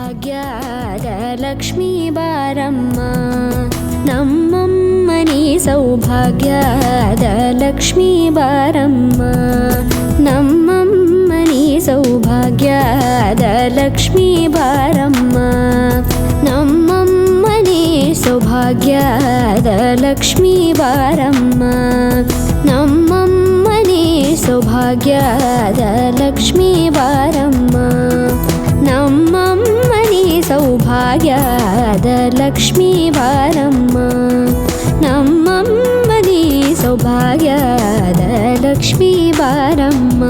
ಸೌಭಾಗ್ಯದ ಲಕ್ಷ್ಮೀ ಬಾರಮ್ಮ ನಮ್ಮಮ್ಮನಿ ಸೌಭಾಗ್ಯದ ಲಕ್ಷ್ಮೀ ಬಾರಮ್ಮ ನಮ್ಮಮ್ಮನಿ ಸೌಭಾಗ್ಯದ ಲಕ್ಷ್ಮೀ ಬಾರಮ್ಮ ನಮ್ಮಮ್ಮನಿ ಸೌಭಾಗ್ಯದ ಲಕ್ಷ್ಮೀ ಬಾರಮ್ಮ ನಮ್ಮಮ್ಮನಿ ಸೌಭಾಗ್ಯದ ಲಕ್ಷ್ಮೀ ಬಾರಮ್ಮ ನಮ್ಮಮ್ಮನಿ ಸೌಭಾಗ್ಯದ ಲಕ್ಷ್ಮೀ ಬಾರಮ್ಮ ನಮ್ಮಮ್ಮನಿ ಸೌಭಾಗ್ಯದ ಲಕ್ಷ್ಮೀ ಬಾರಮ್ಮ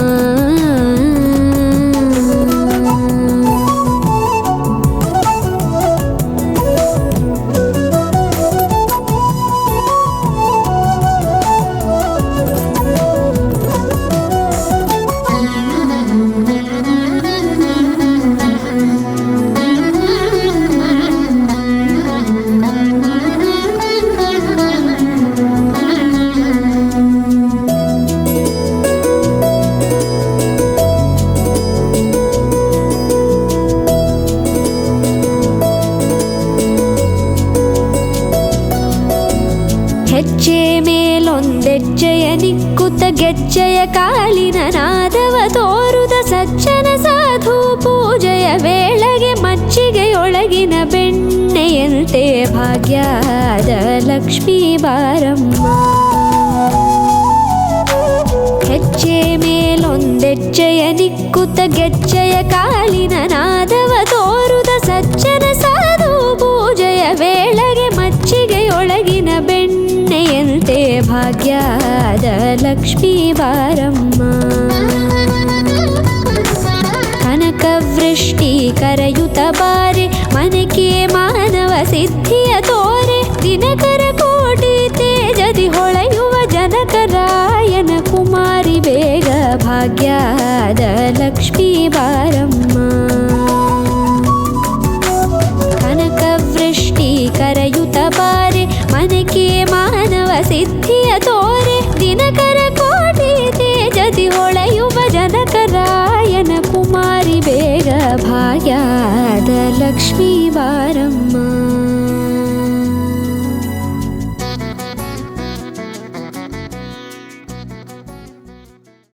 ಹೆಜ್ಜೆ ಮೇಲೊಂದೆಜ್ಜೆಯ ನಿಕ್ಕುತ್ತ ಗೆಜ್ಜೆಯ ಕಾಲಿನ ನಾದವ ತೋರುದ ಸಜ್ಜನ ಸಾಧು ಪೂಜೆಯ ವೇಳೆಗೆ ಮಜ್ಜಿಗೆಯೊಳಗಿನ ಬೆಣ್ಣೆಯಂತೆ ಭಾಗ್ಯದ ಲಕ್ಷ್ಮೀ ಬಾರಮ್ಮ ಹೆಜ್ಜೆ ಮೇಲೊಂದೆಜ್ಜೆಯ ನಿಕ್ಕುತ್ತ ಗೆಜ್ಜೆಯ ಕಾಲಿನ ನಾದವ ತೋರುದ ಸಜ್ಜನ ಸಾಧು ಪೂಜೆಯ ವೇಳೆಗೆ ಮಜ್ಜಿಗೆಯೊಳಗಿನ ಬೆಣ್ಣೆಯಂತೆ ಭಾಗ್ಯದ ಲಕ್ಷ್ಮೀ ಬಾರಮ್ಮ ಕನಕವೃಷ್ಟಿ ಕರೆಯುತ್ತ ಬಾರೆ ಮನಕೆ ಮಾನವ ಸಿದ್ಧಿಯ ತೋರೆ ದಿನಕರ ಕೋಟಿ ತೇಜದಿ ಹೊಳೆಯುವ ಜನಕರಾಯನ ಕುಮಾರಿ ಬೇಗ ಭಾಗ್ಯದ ಲಕ್ಷ್ಮೀ ಬಾರಮ್ಮ ಕನಕವೃಷ್ಟಿ ಕರೆಯುತ್ತ ಬಾರೆ ಮನಕೆ ಮಾನವ ಸಿದ್ಧಿಯ ತೋರೆ ದಿನಕರ ಕೋಟಿ ತೇಜದಿ ಹೊಳೆಯುವ ಜನಕರಾಯನ ಕುಮಾರಿ ಬೇಗ ಭಾಗ್ಯದ ಲಕ್ಷ್ಮೀ ಬಾರಮ್ಮ